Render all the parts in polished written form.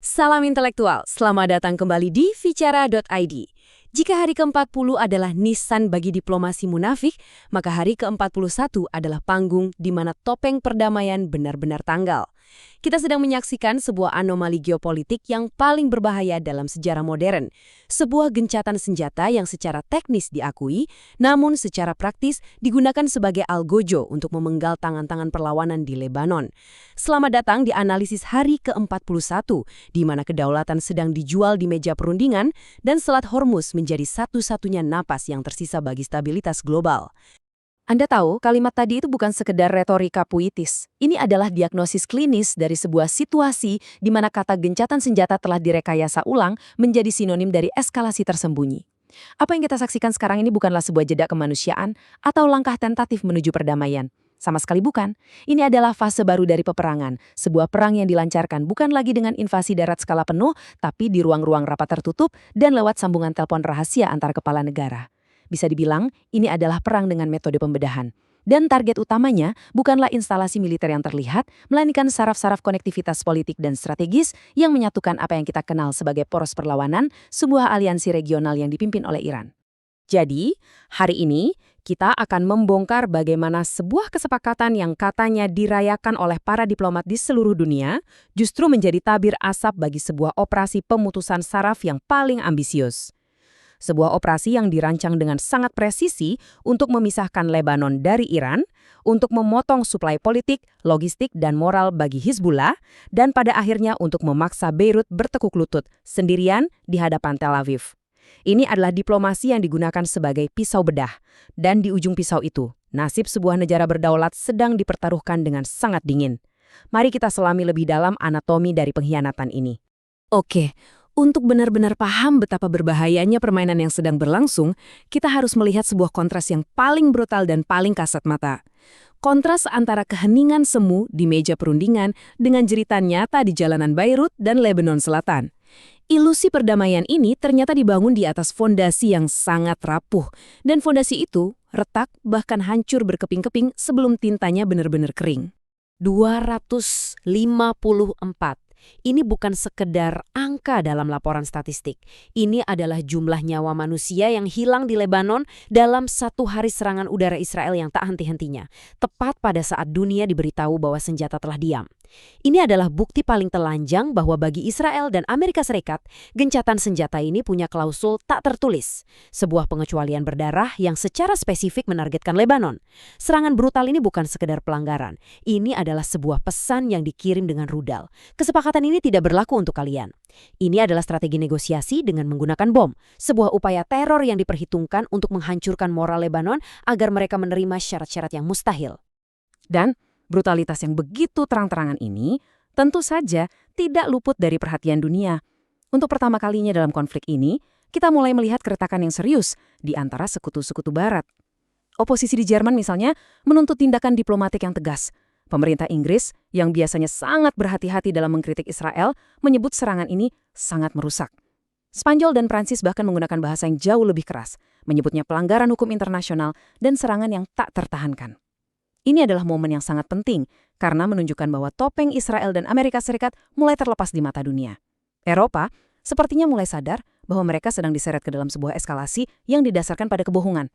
Salam intelektual, selamat datang kembali di Vicara.id. Jika hari ke-40 adalah nisan bagi diplomasi munafik, maka hari ke-41 adalah panggung di mana topeng perdamaian benar-benar tanggal. Kita sedang menyaksikan sebuah anomali geopolitik yang paling berbahaya dalam sejarah modern. Sebuah gencatan senjata yang secara teknis diakui, namun secara praktis digunakan sebagai algojo untuk memenggal tangan-tangan perlawanan di Lebanon. Selamat datang di analisis hari ke-41, di mana kedaulatan sedang dijual di meja perundingan dan Selat Hormuz menjadi satu-satunya napas yang tersisa bagi stabilitas global. Anda tahu, kalimat tadi itu bukan sekedar retorika puitis. Ini adalah diagnosis klinis dari sebuah situasi di mana kata gencatan senjata telah direkayasa ulang menjadi sinonim dari eskalasi tersembunyi. Apa yang kita saksikan sekarang ini bukanlah sebuah jeda kemanusiaan atau langkah tentatif menuju perdamaian. Sama sekali bukan. Ini adalah fase baru dari peperangan. Sebuah perang yang dilancarkan bukan lagi dengan invasi darat skala penuh, tapi di ruang-ruang rapat tertutup dan lewat sambungan telepon rahasia antar kepala negara. Bisa dibilang, ini adalah perang dengan metode pembedahan. Dan target utamanya bukanlah instalasi militer yang terlihat, melainkan saraf-saraf konektivitas politik dan strategis yang menyatukan apa yang kita kenal sebagai poros perlawanan, sebuah aliansi regional yang dipimpin oleh Iran. Jadi, hari ini kita akan membongkar bagaimana sebuah kesepakatan yang katanya dirayakan oleh para diplomat di seluruh dunia justru menjadi tabir asap bagi sebuah operasi pemutusan saraf yang paling ambisius. Sebuah operasi yang dirancang dengan sangat presisi untuk memisahkan Lebanon dari Iran, untuk memotong suplai politik, logistik, dan moral bagi Hizbullah, dan pada akhirnya untuk memaksa Beirut bertekuk lutut sendirian di hadapan Tel Aviv. Ini adalah diplomasi yang digunakan sebagai pisau bedah, dan di ujung pisau itu, nasib sebuah negara berdaulat sedang dipertaruhkan dengan sangat dingin. Mari kita selami lebih dalam anatomi dari pengkhianatan ini. Oke. Untuk benar-benar paham betapa berbahayanya permainan yang sedang berlangsung, kita harus melihat sebuah kontras yang paling brutal dan paling kasat mata. Kontras antara keheningan semu di meja perundingan dengan jeritan nyata di jalanan Beirut dan Lebanon Selatan. Ilusi perdamaian ini ternyata dibangun di atas fondasi yang sangat rapuh, dan fondasi itu retak bahkan hancur berkeping-keping sebelum tintanya benar-benar kering. 254. Ini bukan sekedar angka dalam laporan statistik. Ini adalah jumlah nyawa manusia yang hilang di Lebanon dalam satu hari serangan udara Israel yang tak henti-hentinya, tepat pada saat dunia diberitahu bahwa senjata telah diam. Ini adalah bukti paling telanjang bahwa bagi Israel dan Amerika Serikat, gencatan senjata ini punya klausul tak tertulis. Sebuah pengecualian berdarah yang secara spesifik menargetkan Lebanon. Serangan brutal ini bukan sekedar pelanggaran. Ini adalah sebuah pesan yang dikirim dengan rudal. Kesepakatan ini tidak berlaku untuk kalian. Ini adalah strategi negosiasi dengan menggunakan bom. Sebuah upaya teror yang diperhitungkan untuk menghancurkan moral Lebanon agar mereka menerima syarat-syarat yang mustahil. Dan brutalitas yang begitu terang-terangan ini tentu saja tidak luput dari perhatian dunia. Untuk pertama kalinya dalam konflik ini, kita mulai melihat keretakan yang serius di antara sekutu-sekutu barat. Oposisi di Jerman misalnya menuntut tindakan diplomatik yang tegas. Pemerintah Inggris yang biasanya sangat berhati-hati dalam mengkritik Israel menyebut serangan ini sangat merusak. Spanyol dan Prancis bahkan menggunakan bahasa yang jauh lebih keras, menyebutnya pelanggaran hukum internasional dan serangan yang tak tertahankan. Ini adalah momen yang sangat penting karena menunjukkan bahwa topeng Israel dan Amerika Serikat mulai terlepas di mata dunia. Eropa sepertinya mulai sadar bahwa mereka sedang diseret ke dalam sebuah eskalasi yang didasarkan pada kebohongan.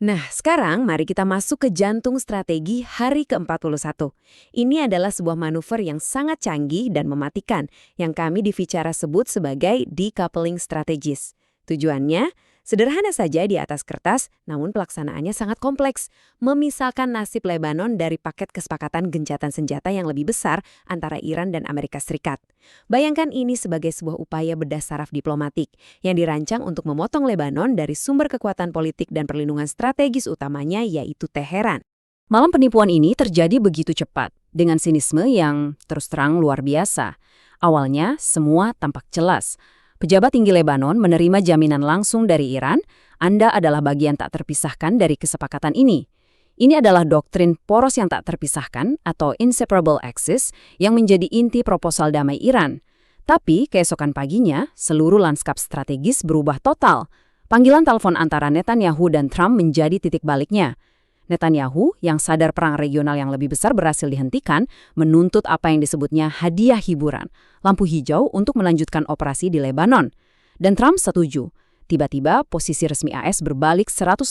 Nah, sekarang mari kita masuk ke jantung strategi hari ke-41. Ini adalah sebuah manuver yang sangat canggih dan mematikan yang kami di Vicara sebut sebagai decoupling strategis. Tujuannya sederhana saja di atas kertas, namun pelaksanaannya sangat kompleks. Memisahkan nasib Lebanon dari paket kesepakatan gencatan senjata yang lebih besar antara Iran dan Amerika Serikat. Bayangkan ini sebagai sebuah upaya bedah saraf diplomatik yang dirancang untuk memotong Lebanon dari sumber kekuatan politik dan perlindungan strategis utamanya yaitu Teheran. Malam penipuan ini terjadi begitu cepat, dengan sinisme yang terus terang luar biasa. Awalnya semua tampak jelas. Pejabat tinggi Lebanon menerima jaminan langsung dari Iran, Anda adalah bagian tak terpisahkan dari kesepakatan ini. Ini adalah doktrin poros yang tak terpisahkan atau inseparable axis yang menjadi inti proposal damai Iran. Tapi keesokan paginya, seluruh lanskap strategis berubah total. Panggilan telepon antara Netanyahu dan Trump menjadi titik baliknya. Netanyahu, yang sadar perang regional yang lebih besar berhasil dihentikan, menuntut apa yang disebutnya hadiah hiburan, lampu hijau untuk melanjutkan operasi di Lebanon. Dan Trump setuju. Tiba-tiba posisi resmi AS berbalik 180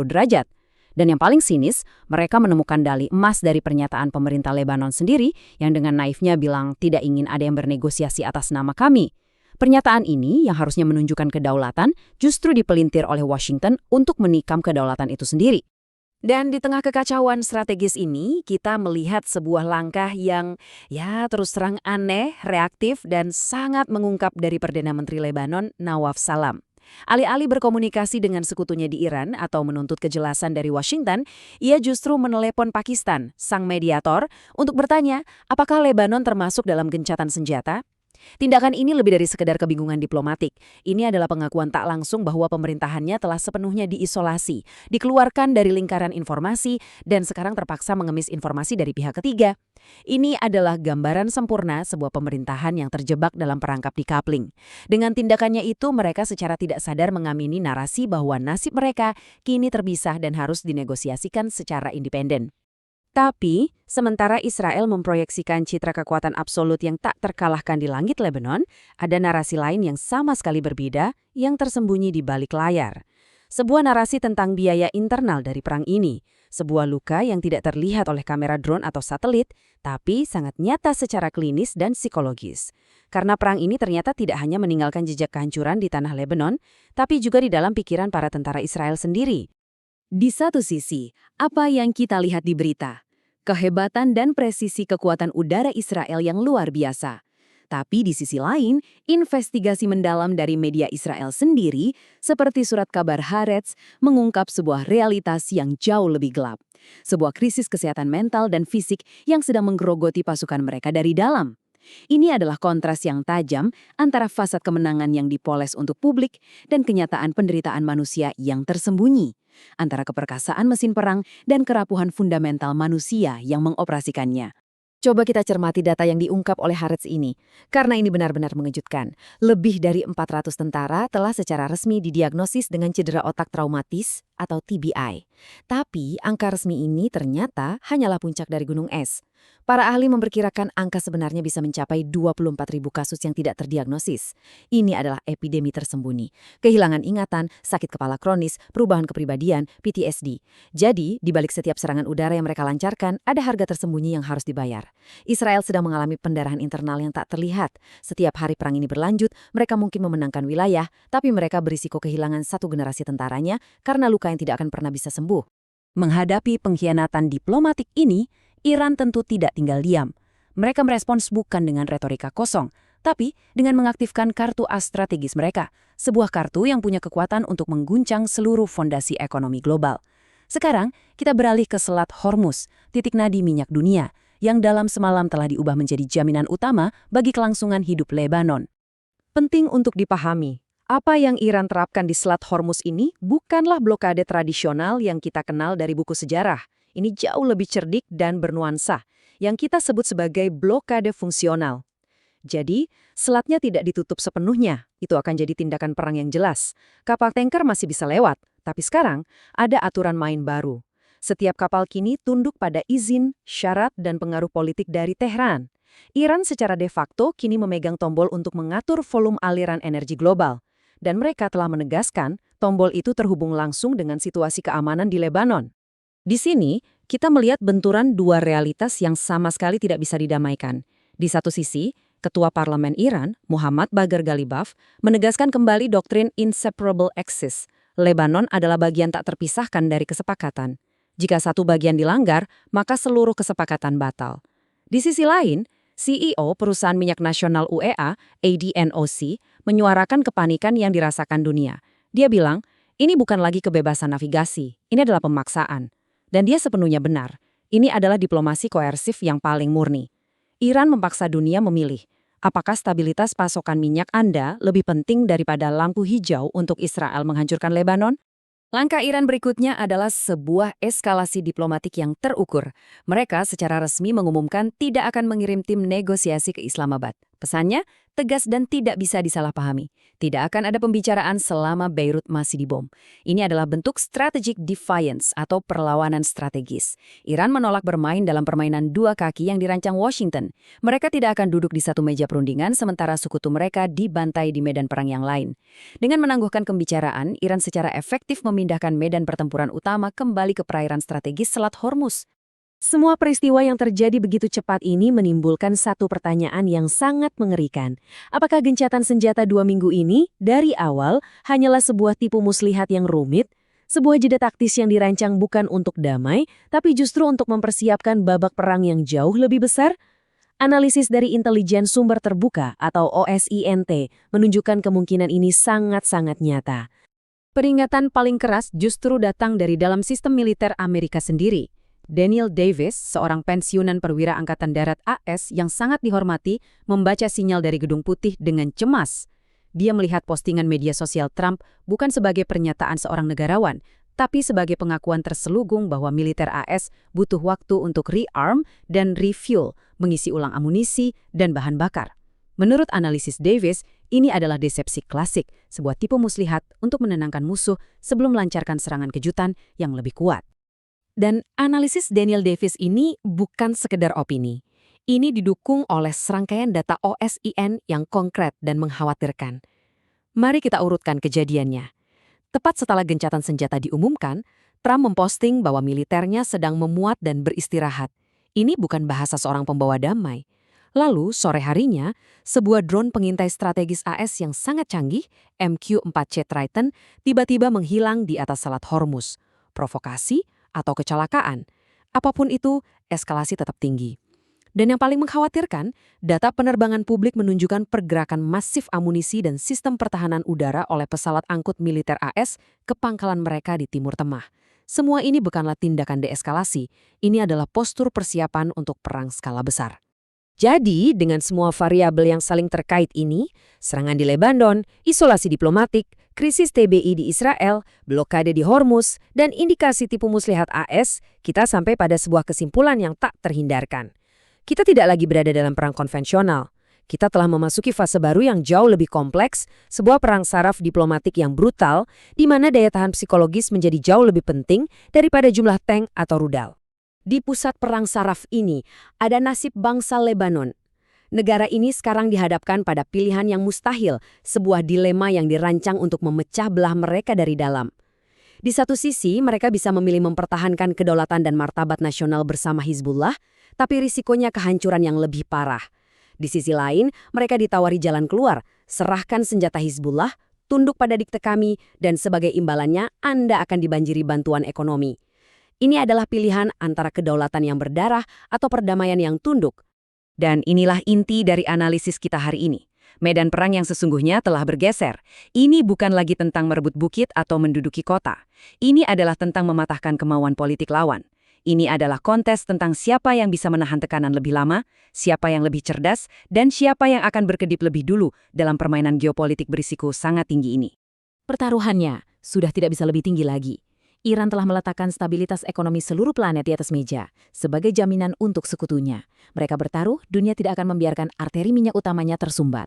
derajat. Dan yang paling sinis, mereka menemukan dalih emas dari pernyataan pemerintah Lebanon sendiri yang dengan naifnya bilang tidak ingin ada yang bernegosiasi atas nama kami. Pernyataan ini yang harusnya menunjukkan kedaulatan justru dipelintir oleh Washington untuk menikam kedaulatan itu sendiri. Dan di tengah kekacauan strategis ini, kita melihat sebuah langkah yang terus terang aneh, reaktif, dan sangat mengungkap dari Perdana Menteri Lebanon, Nawaf Salam. Alih-alih berkomunikasi dengan sekutunya di Iran atau menuntut kejelasan dari Washington, ia justru menelepon Pakistan, sang mediator, untuk bertanya apakah Lebanon termasuk dalam gencatan senjata. Tindakan ini lebih dari sekedar kebingungan diplomatik. Ini adalah pengakuan tak langsung bahwa pemerintahannya telah sepenuhnya diisolasi, dikeluarkan dari lingkaran informasi, dan sekarang terpaksa mengemis informasi dari pihak ketiga. Ini adalah gambaran sempurna sebuah pemerintahan yang terjebak dalam perangkap decoupling. Dengan tindakannya itu, mereka secara tidak sadar mengamini narasi bahwa nasib mereka kini terpisah dan harus dinegosiasikan secara independen. Tapi, sementara Israel memproyeksikan citra kekuatan absolut yang tak terkalahkan di langit Lebanon, ada narasi lain yang sama sekali berbeda yang tersembunyi di balik layar. Sebuah narasi tentang biaya internal dari perang ini, sebuah luka yang tidak terlihat oleh kamera drone atau satelit, tapi sangat nyata secara klinis dan psikologis. Karena perang ini ternyata tidak hanya meninggalkan jejak kehancuran di tanah Lebanon, tapi juga di dalam pikiran para tentara Israel sendiri. Di satu sisi, apa yang kita lihat di berita? Kehebatan dan presisi kekuatan udara Israel yang luar biasa. Tapi di sisi lain, investigasi mendalam dari media Israel sendiri, seperti surat kabar Haaretz, mengungkap sebuah realitas yang jauh lebih gelap. Sebuah krisis kesehatan mental dan fisik yang sedang menggerogoti pasukan mereka dari dalam. Ini adalah kontras yang tajam antara fasad kemenangan yang dipoles untuk publik dan kenyataan penderitaan manusia yang tersembunyi, antara keperkasaan mesin perang dan kerapuhan fundamental manusia yang mengoperasikannya. Coba kita cermati data yang diungkap oleh Haaretz ini, karena ini benar-benar mengejutkan. Lebih dari 400 tentara telah secara resmi didiagnosis dengan cedera otak traumatis atau TBI. Tapi angka resmi ini ternyata hanyalah puncak dari gunung es. Para ahli memperkirakan angka sebenarnya bisa mencapai 24.000 kasus yang tidak terdiagnosis. Ini adalah epidemi tersembunyi. Kehilangan ingatan, sakit kepala kronis, perubahan kepribadian, PTSD. Jadi, di balik setiap serangan udara yang mereka lancarkan, ada harga tersembunyi yang harus dibayar. Israel sedang mengalami pendarahan internal yang tak terlihat. Setiap hari perang ini berlanjut, mereka mungkin memenangkan wilayah, tapi mereka berisiko kehilangan satu generasi tentaranya karena luka yang tidak akan pernah bisa sembuh. Menghadapi pengkhianatan diplomatik ini, Iran tentu tidak tinggal diam. Mereka merespons bukan dengan retorika kosong, tapi dengan mengaktifkan kartu as strategis mereka, sebuah kartu yang punya kekuatan untuk mengguncang seluruh fondasi ekonomi global. Sekarang, kita beralih ke Selat Hormuz, titik nadi minyak dunia, yang dalam semalam telah diubah menjadi jaminan utama bagi kelangsungan hidup Lebanon. Penting untuk dipahami, apa yang Iran terapkan di Selat Hormuz ini bukanlah blokade tradisional yang kita kenal dari buku sejarah. Ini jauh lebih cerdik dan bernuansa, yang kita sebut sebagai blokade fungsional. Jadi, selatnya tidak ditutup sepenuhnya, itu akan jadi tindakan perang yang jelas. Kapal tanker masih bisa lewat, tapi sekarang ada aturan main baru. Setiap kapal kini tunduk pada izin, syarat, dan pengaruh politik dari Tehran. Iran secara de facto kini memegang tombol untuk mengatur volume aliran energi global. Dan mereka telah menegaskan tombol itu terhubung langsung dengan situasi keamanan di Lebanon. Di sini, kita melihat benturan dua realitas yang sama sekali tidak bisa didamaikan. Di satu sisi, Ketua Parlemen Iran, Muhammad Bagher Ghalibaf, menegaskan kembali doktrin inseparable axis. Lebanon adalah bagian tak terpisahkan dari kesepakatan. Jika satu bagian dilanggar, maka seluruh kesepakatan batal. Di sisi lain, CEO perusahaan minyak nasional UEA, ADNOC, menyuarakan kepanikan yang dirasakan dunia. Dia bilang, ini bukan lagi kebebasan navigasi, ini adalah pemaksaan. Dan dia sepenuhnya benar. Ini adalah diplomasi koersif yang paling murni. Iran memaksa dunia memilih, apakah stabilitas pasokan minyak Anda lebih penting daripada lampu hijau untuk Israel menghancurkan Lebanon? Langkah Iran berikutnya adalah sebuah eskalasi diplomatik yang terukur. Mereka secara resmi mengumumkan tidak akan mengirim tim negosiasi ke Islamabad. Pesannya, tegas dan tidak bisa disalahpahami. Tidak akan ada pembicaraan selama Beirut masih dibom. Ini adalah bentuk strategic defiance atau perlawanan strategis. Iran menolak bermain dalam permainan dua kaki yang dirancang Washington. Mereka tidak akan duduk di satu meja perundingan sementara sekutu mereka dibantai di medan perang yang lain. Dengan menangguhkan pembicaraan, Iran secara efektif memindahkan medan pertempuran utama kembali ke perairan strategis Selat Hormuz. Semua peristiwa yang terjadi begitu cepat ini menimbulkan satu pertanyaan yang sangat mengerikan. Apakah gencatan senjata 2 minggu ini, dari awal, hanyalah sebuah tipu muslihat yang rumit? Sebuah jeda taktis yang dirancang bukan untuk damai, tapi justru untuk mempersiapkan babak perang yang jauh lebih besar? Analisis dari Intelijen Sumber Terbuka atau OSINT menunjukkan kemungkinan ini sangat-sangat nyata. Peringatan paling keras justru datang dari dalam sistem militer Amerika sendiri. Daniel Davis, seorang pensiunan perwira Angkatan Darat AS yang sangat dihormati, membaca sinyal dari Gedung Putih dengan cemas. Dia melihat postingan media sosial Trump bukan sebagai pernyataan seorang negarawan, tapi sebagai pengakuan terselubung bahwa militer AS butuh waktu untuk rearm dan refuel, mengisi ulang amunisi dan bahan bakar. Menurut analisis Davis, ini adalah desepsi klasik, sebuah tipu muslihat untuk menenangkan musuh sebelum melancarkan serangan kejutan yang lebih kuat. Dan analisis Daniel Davis ini bukan sekedar opini. Ini didukung oleh serangkaian data OSIN yang konkret dan mengkhawatirkan. Mari kita urutkan kejadiannya. Tepat setelah gencatan senjata diumumkan, Trump memposting bahwa militernya sedang memuat dan beristirahat. Ini bukan bahasa seorang pembawa damai. Lalu, sore harinya, sebuah drone pengintai strategis AS yang sangat canggih, MQ-4C Triton, tiba-tiba menghilang di atas Selat Hormuz. Provokasi atau kecelakaan. Apapun itu, eskalasi tetap tinggi. Dan yang paling mengkhawatirkan, data penerbangan publik menunjukkan pergerakan masif amunisi dan sistem pertahanan udara oleh pesawat angkut militer AS ke pangkalan mereka di Timur Tengah. Semua ini bukanlah tindakan deeskalasi, ini adalah postur persiapan untuk perang skala besar. Jadi, dengan semua variabel yang saling terkait ini, serangan di Lebanon, isolasi diplomatik, krisis TBI di Israel, blokade di Hormuz, dan indikasi tipu muslihat AS, kita sampai pada sebuah kesimpulan yang tak terhindarkan. Kita tidak lagi berada dalam perang konvensional. Kita telah memasuki fase baru yang jauh lebih kompleks, sebuah perang saraf diplomatik yang brutal, di mana daya tahan psikologis menjadi jauh lebih penting daripada jumlah tank atau rudal. Di pusat perang saraf ini, ada nasib bangsa Lebanon. Negara ini sekarang dihadapkan pada pilihan yang mustahil, sebuah dilema yang dirancang untuk memecah belah mereka dari dalam. Di satu sisi, mereka bisa memilih mempertahankan kedaulatan dan martabat nasional bersama Hizbullah, tapi risikonya kehancuran yang lebih parah. Di sisi lain, mereka ditawari jalan keluar, serahkan senjata Hizbullah, tunduk pada dikte kami, dan sebagai imbalannya, Anda akan dibanjiri bantuan ekonomi. Ini adalah pilihan antara kedaulatan yang berdarah atau perdamaian yang tunduk. Dan inilah inti dari analisis kita hari ini. Medan perang yang sesungguhnya telah bergeser. Ini bukan lagi tentang merebut bukit atau menduduki kota. Ini adalah tentang mematahkan kemauan politik lawan. Ini adalah kontes tentang siapa yang bisa menahan tekanan lebih lama, siapa yang lebih cerdas, dan siapa yang akan berkedip lebih dulu dalam permainan geopolitik berisiko sangat tinggi ini. Pertaruhannya sudah tidak bisa lebih tinggi lagi. Iran telah meletakkan stabilitas ekonomi seluruh planet di atas meja sebagai jaminan untuk sekutunya. Mereka bertaruh, dunia tidak akan membiarkan arteri minyak utamanya tersumbat.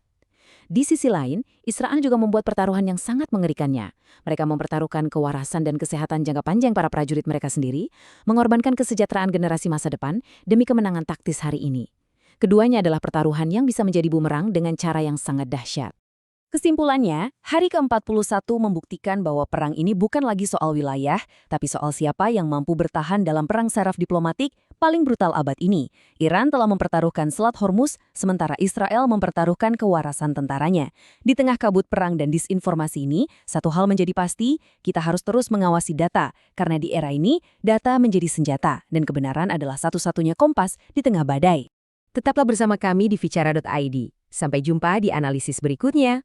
Di sisi lain, Israel juga membuat pertaruhan yang sangat mengerikannya. Mereka mempertaruhkan kewarasan dan kesehatan jangka panjang para prajurit mereka sendiri, mengorbankan kesejahteraan generasi masa depan demi kemenangan taktis hari ini. Keduanya adalah pertaruhan yang bisa menjadi bumerang dengan cara yang sangat dahsyat. Kesimpulannya, hari ke-41 membuktikan bahwa perang ini bukan lagi soal wilayah, tapi soal siapa yang mampu bertahan dalam perang saraf diplomatik paling brutal abad ini. Iran telah mempertaruhkan Selat Hormuz, sementara Israel mempertaruhkan kewarasan tentaranya. Di tengah kabut perang dan disinformasi ini, satu hal menjadi pasti, kita harus terus mengawasi data, karena di era ini, data menjadi senjata, dan kebenaran adalah satu-satunya kompas di tengah badai. Tetaplah bersama kami di Vicara.id. Sampai jumpa di analisis berikutnya.